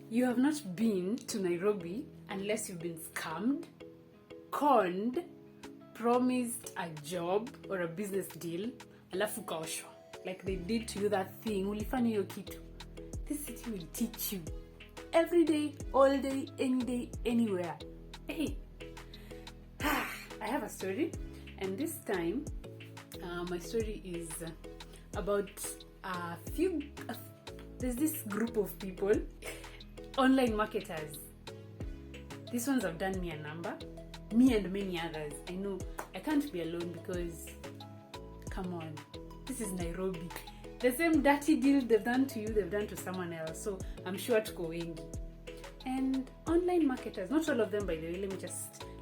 You have not been to Nairobi unless you've been scammed, conned, promised a job or a business deal, alafu ukaoshwa. Like they did to you that thing, ulifanya hiyo kitu. This city will teach you. Every day, all day, any day, anywhere. Hey, I have a story, and this time, my story is about there's this group of people, online marketers. These ones have done me a number, me and many others. I know I can't be alone because, come on, this is Nairobi. The same dirty deal they've done to you, they've done to someone else. So I'm sure tuko wengi. And online marketers, not all of them, by the way,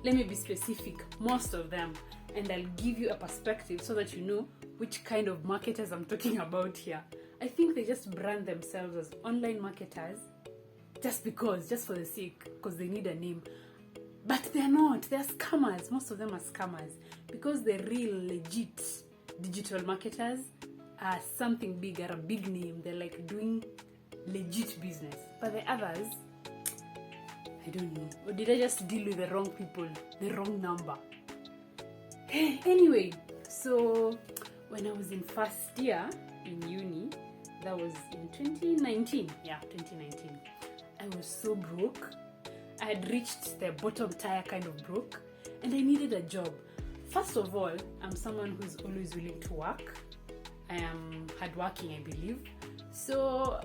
let me be specific, most of them, and I'll give you a perspective so that you know which kind of marketers I'm talking about here. I think they just brand themselves as online marketers just for the sake, because they need a name. But they're not, they're scammers. Most of them are scammers, because the real legit digital marketers are something big, are a big name. They're like doing legit business. But the others, I don't know. Or did I just deal with the wrong people, the wrong number? Anyway, so when I was in first year in uni, that was in 2019. Yeah, 2019. I was so broke. I had reached the bottom tier kind of broke, and I needed a job. First of all, I'm someone who's always willing to work. I am hardworking, I believe. So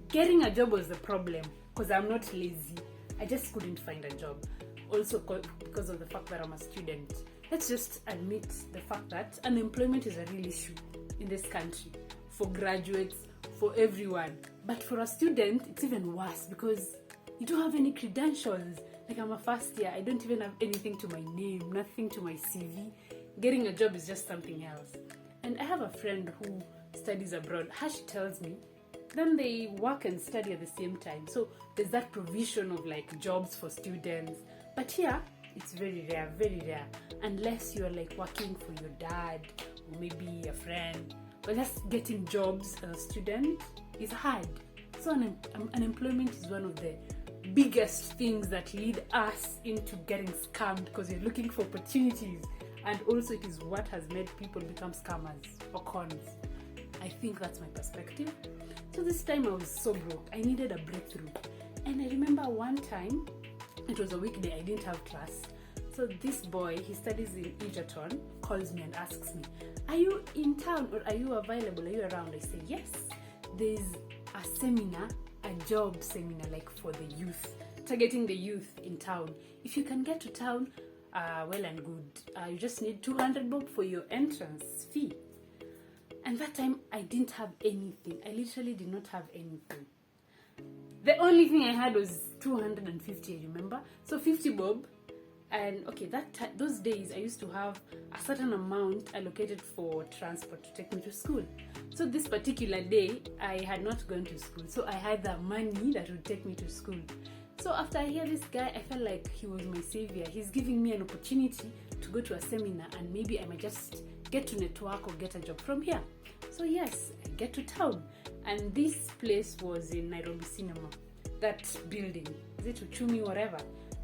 getting a job was the problem, because I'm not lazy. I just couldn't find a job. Also because of the fact that I'm a student. Let's just admit the fact that unemployment is a real issue in this country. For graduates, for everyone. But for a student, it's even worse, because you don't have any credentials. Like, I'm a first year, I don't even have anything to my name, nothing to my CV. Getting a job is just something else. And I have a friend who studies abroad. How she tells me, then they work and study at the same time. So there's that provision of like jobs for students. But here, it's very rare, unless you're like working for your dad or maybe a friend. But just getting jobs as a student is hard. So unemployment is one of the biggest things that lead us into getting scammed, because you're looking for opportunities, and also it is what has made people become scammers or cons. I think that's my perspective. So this time I was so broke, I needed a breakthrough. And I remember one time, it was a weekday, I didn't have class. So this boy, he studies in Egerton, calls me and asks me, are you in town or are you available? Are you around? I say, yes. There's a seminar, a job seminar, like for the youth, targeting the youth in town. If you can get to town, well and good. You just need 200 bob for your entrance fee. And that time, I didn't have anything. I literally did not have anything. The only thing I had was 250, I remember. So 50 bob. And okay, those days I used to have a certain amount allocated for transport to take me to school. So this particular day, I had not gone to school. So I had the money that would take me to school. So after I hear this guy, I felt like he was my savior. He's giving me an opportunity to go to a seminar, and maybe I might just get to network or get a job from here. So yes, I get to town. And this place was in Nairobi Cinema. That building, is it Uchumi, whatever?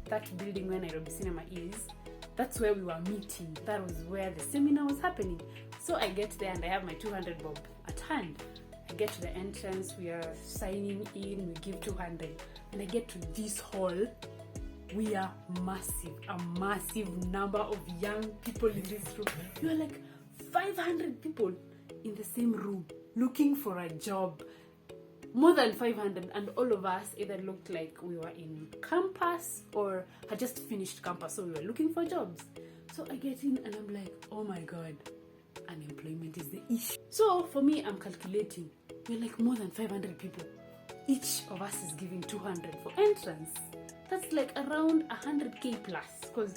That building where Nairobi Cinema is, that's where we were meeting. That was where the seminar was happening. So I get there and I have my 200 bob at hand. I get to the entrance, we are signing in, we give 200. And I get to this hall. We are massive, a massive number of young people in this room. We are like 500 people in the same room looking for a job. More than 500, and all of us either looked like we were in campus or had just finished campus, so we were looking for jobs. So I get in and I'm like, oh my god, unemployment is the issue. So for me, I'm calculating, we're like more than 500 people. Each of us is giving 200 for entrance. That's like around 100k plus, because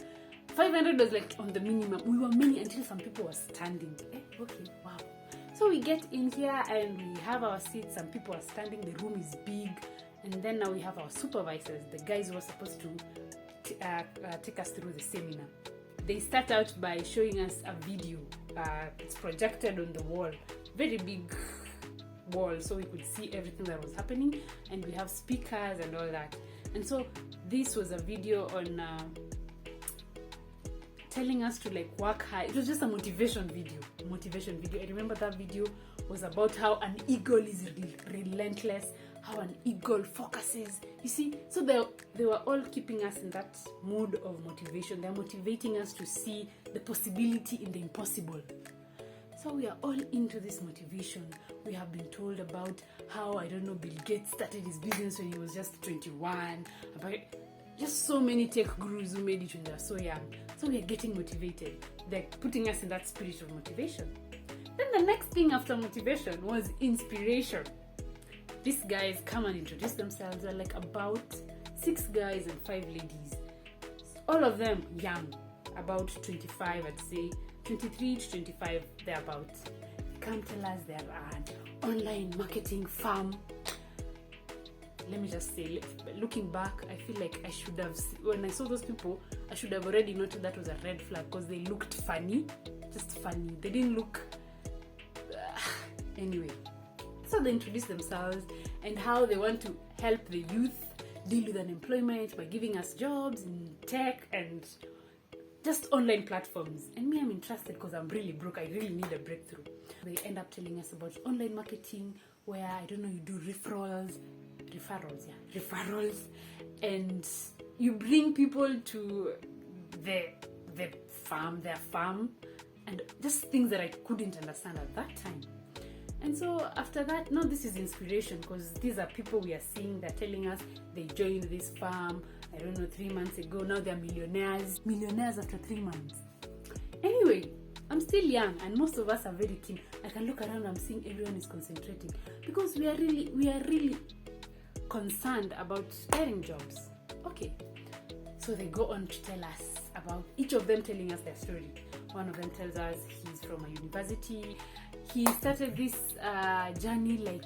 500 was like on the minimum. We were many until some people were standing. Okay, wow. So we get in here and we have our seats. Some people are standing. The room is big. And then now we have our supervisors, the guys who are supposed to take us through the seminar. They start out by showing us a video. It's projected on the wall. Very big wall so we could see everything that was happening, and we have speakers and all that. And so this was a video on telling us to like work hard. It was just a motivation video. I remember that video was about how an eagle is relentless, how an eagle focuses. You see, so they were all keeping us in that mood of motivation. They're motivating us to see the possibility in the impossible. So we are all into this motivation. We have been told about how, I don't know, Bill Gates started his business when he was just 21, about just so many tech gurus who made it when they were so young. So we are getting motivated. They're putting us in that spirit of motivation. Then the next thing after motivation was inspiration. These guys come and introduce themselves. They're like about 6 guys and 5 ladies. All of them young, about 25, I'd say. 23 to 25, thereabouts. Come tell us they're an online marketing firm. Let me just say, looking back, I feel like I should have, when I saw those people, I should have already noted that was a red flag, because they looked funny, just funny. They didn't look, anyway. So they introduced themselves and how they want to help the youth deal with unemployment by giving us jobs in tech and just online platforms. And me, I'm interested because I'm really broke. I really need a breakthrough. They end up telling us about online marketing, where, I don't know, you do referrals, and you bring people to their farm, and just things that I couldn't understand at that time. And so after that, now this is inspiration, because these are people we are seeing. They're telling us they joined this farm, I don't know, 3 months ago. Now they're millionaires after 3 months. Anyway, I'm still young, and most of us are very keen. I can look around, I'm seeing everyone is concentrating, because we are really concerned about getting jobs. Okay, so they go on to tell us about, each of them telling us their story. One of them tells us he's from a university. He started this journey like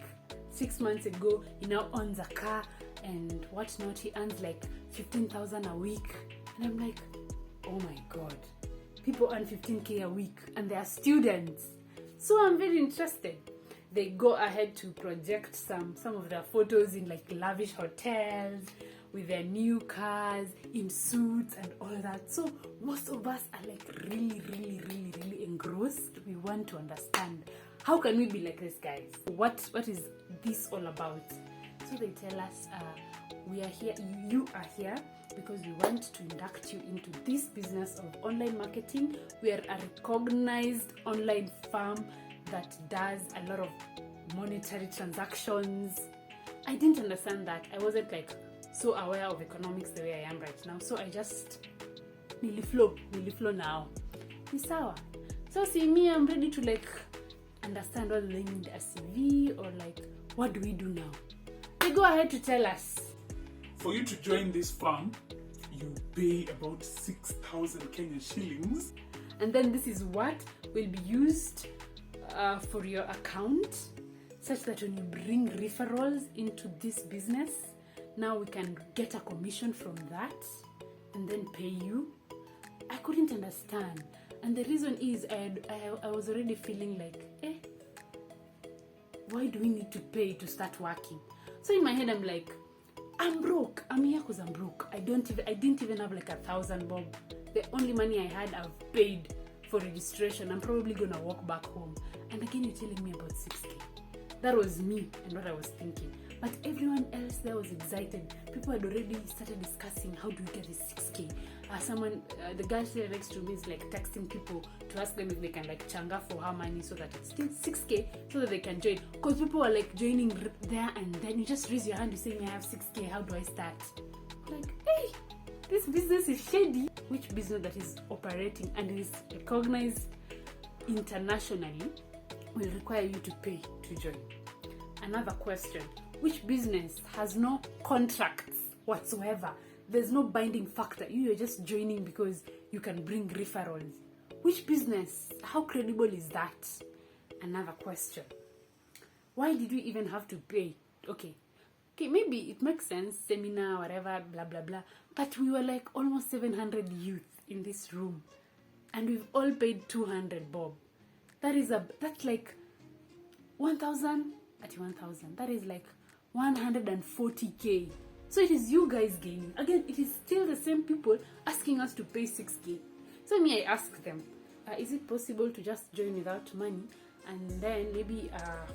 6 months ago. He now owns a car and whatnot. He earns like 15,000 a week. And I'm like, oh my God, people earn 15K a week and they are students. So I'm very interested. They go ahead to project some of their photos in like lavish hotels with their new cars, in suits and all that. So most of us are like really engrossed. We want to understand, how can we be like these guys? What is this all about? So they tell us, we are here, you are here because we want to induct you into this business of online marketing. We are a recognized online firm that does a lot of monetary transactions. I didn't understand that. I wasn't like so aware of economics the way I am right now. So I just really flow now. It's sour. So see me, I'm ready to like understand whether they need a CV or like, what do we do now? They go ahead to tell us, for you to join this firm, you pay about 6,000 Kenyan shillings. And then this is what will be used for your account, such that when you bring referrals into this business, now we can get a commission from that and then pay you. I couldn't understand. And the reason is I was already feeling like, why do we need to pay to start working? So in my head, I'm like, I'm broke. I'm here because I'm broke. I didn't even have like 1,000 bob. The only money I had, I've paid for registration. I'm probably gonna walk back home. And again, you're telling me about 6K. That was me and what I was thinking. But everyone else there was excited. People had already started discussing, how do we get this 6K? The guy sitting next to me is like texting people to ask them if they can like changa for her money so that it's still 6K so that they can join. Because people are like joining there, and then you just raise your hand, you say, I have 6K, how do I start? Like, hey, this business is shady. Which business that is operating and is recognized internationally will require you to pay to join? Another question, which business has no contracts whatsoever? There's no binding factor. You're just joining because you can bring referrals. Which business? How credible is that? Another question. Why did we even have to pay? Okay, maybe it makes sense, seminar, whatever, blah, blah, blah. But we were like almost 700 youth in this room. And we've all paid 200 bob. That's like 1,000 at 1,000. That is like 140k. So it is you guys gaining. Again, it is still the same people asking us to pay 6k. So me, I ask them, is it possible to just join without money? And then maybe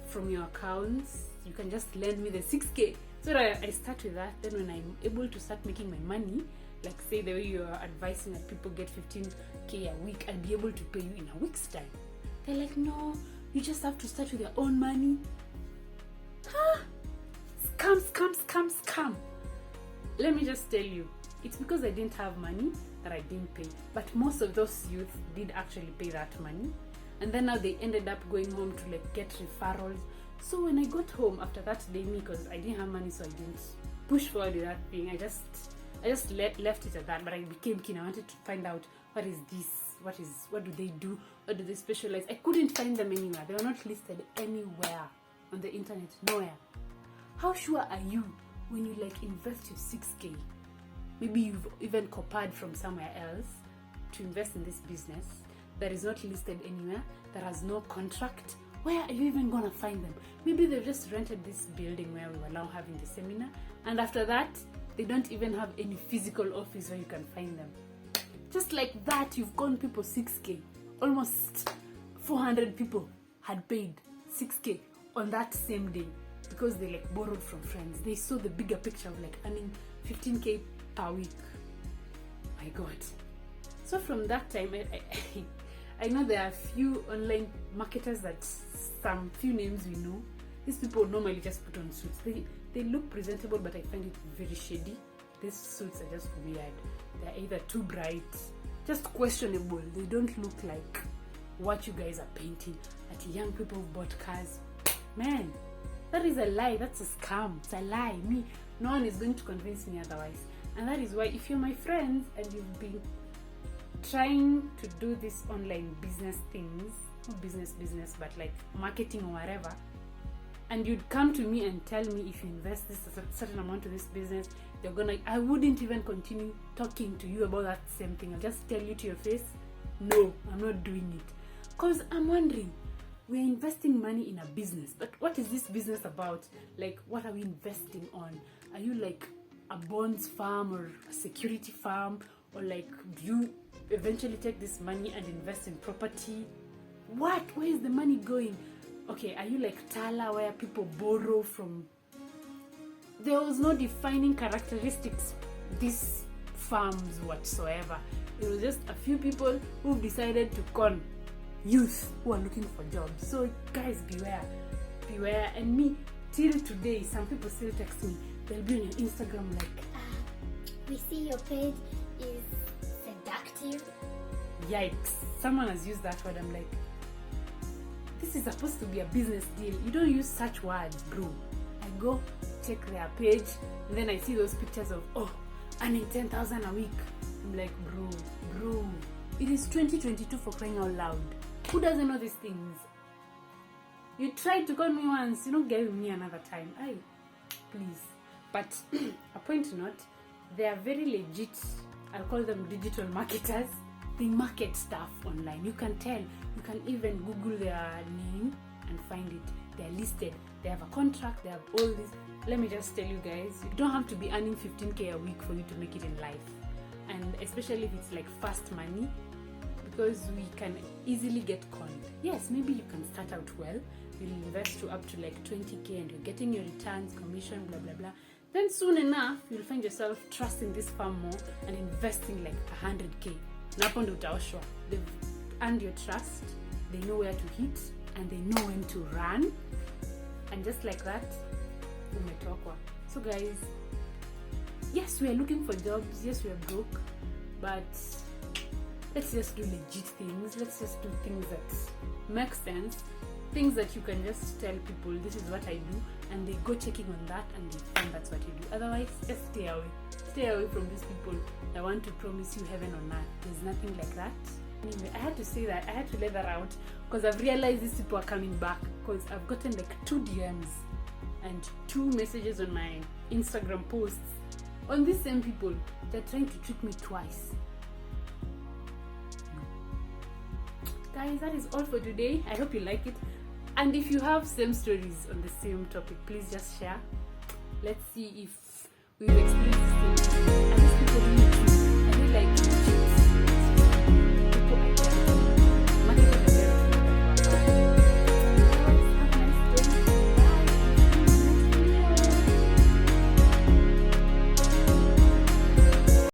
from your accounts, you can just lend me the 6k. So that I start with that. Then when I'm able to start making my money, like say the way you are advising that people get 15k a week, I'll be able to pay you in a week's time. They're like, no, you just have to start with your own money. Huh? Scam. Let me just tell you, it's because I didn't have money that I didn't pay. But most of those youth did actually pay that money. And then now they ended up going home to like get referrals. So when I got home after that day, because I didn't have money, so I didn't push forward with that thing. I just left it at that. But I became keen. I wanted to find out, what is this? What do they do? What do they specialize? I couldn't find them anywhere. They were not listed anywhere on the internet. Nowhere. How sure are you when you like invest your 6k? Maybe you've even copied from somewhere else to invest in this business that is not listed anywhere, that has no contract. Where are you even gonna find them? Maybe they've just rented this building where we were now having the seminar, and after that they don't even have any physical office where you can find them. Just like that, you've gone people 6k. Almost 400 people had paid 6k on that same day because they like borrowed from friends. They saw the bigger picture of like earning 15k per week. My God. So from that time, I know there are few online marketers that some few names we know. These people normally just put on suits. They look presentable, but I find it very shady. These suits are just weird. They're either too bright, just questionable. They don't look like what you guys are painting. That young people who bought cars. Man, that is a lie. That's a scam. It's a lie. No one is going to convince me otherwise. And that is why if you're my friends and you've been trying to do this online business things, not business, but like marketing or whatever, and you'd come to me and tell me if you invest this a certain amount to this business, I wouldn't even continue talking to you about that same thing. I'll just tell you to your face, no, I'm not doing it. Because I'm wondering, we're investing money in a business, but what is this business about? Like, what are we investing on? Are you like a bonds farm or a security farm? Or like, do you eventually take this money and invest in property? What? Where is the money going? Okay, are you like Tala, where people borrow from? There was no defining characteristics these farms whatsoever. It was just a few people who decided to con youth who are looking for jobs. So guys, beware. And me, till today, some people still text me. They'll be on your Instagram like, we see your page is seductive. Yikes, someone has used that word. I'm like, this is supposed to be a business deal. You don't use such words, bro. I go check their page, and then I see those pictures of, earning 10,000 a week. I'm like, bro, it is 2022 for crying out loud. Who doesn't know these things? You tried to call me once, you don't get me another time. Please. But a point note, they are very legit. I'll call them digital marketers. They market stuff online. You can tell. You can even Google their name and find it. They're listed. They have a contract. They have all this. Let me just tell you guys, you don't have to be earning 15k a week for you to make it in life. And especially if it's like fast money, because we can easily get conned. Yes, maybe you can start out well. You'll invest to up to like 20k and you're getting your returns, commission, blah, blah, blah. Then soon enough, you'll find yourself trusting this firm more and investing like 100k. Napo ndo utaoshwa. They've earned your trust, they know where to hit, and they know when to run. And just like that, umetokwa. So guys, yes, we are looking for jobs, yes, we are broke, but let's just do legit things. Let's just do things that make sense. Things that you can just tell people, this is what I do, and they go checking on that and they find that's what you do. Otherwise, just stay away. Stay away from these people that want to promise you heaven on earth. There's nothing like that. Anyway, I had to say that. I had to let that out because I've realized these people are coming back, because I've gotten like 2 DMs and 2 messages on my Instagram posts on these same people. They're trying to trick me twice. Guys, that is all for today. I hope you like it. And if you have same stories on the same topic, please just share. Let's see if we've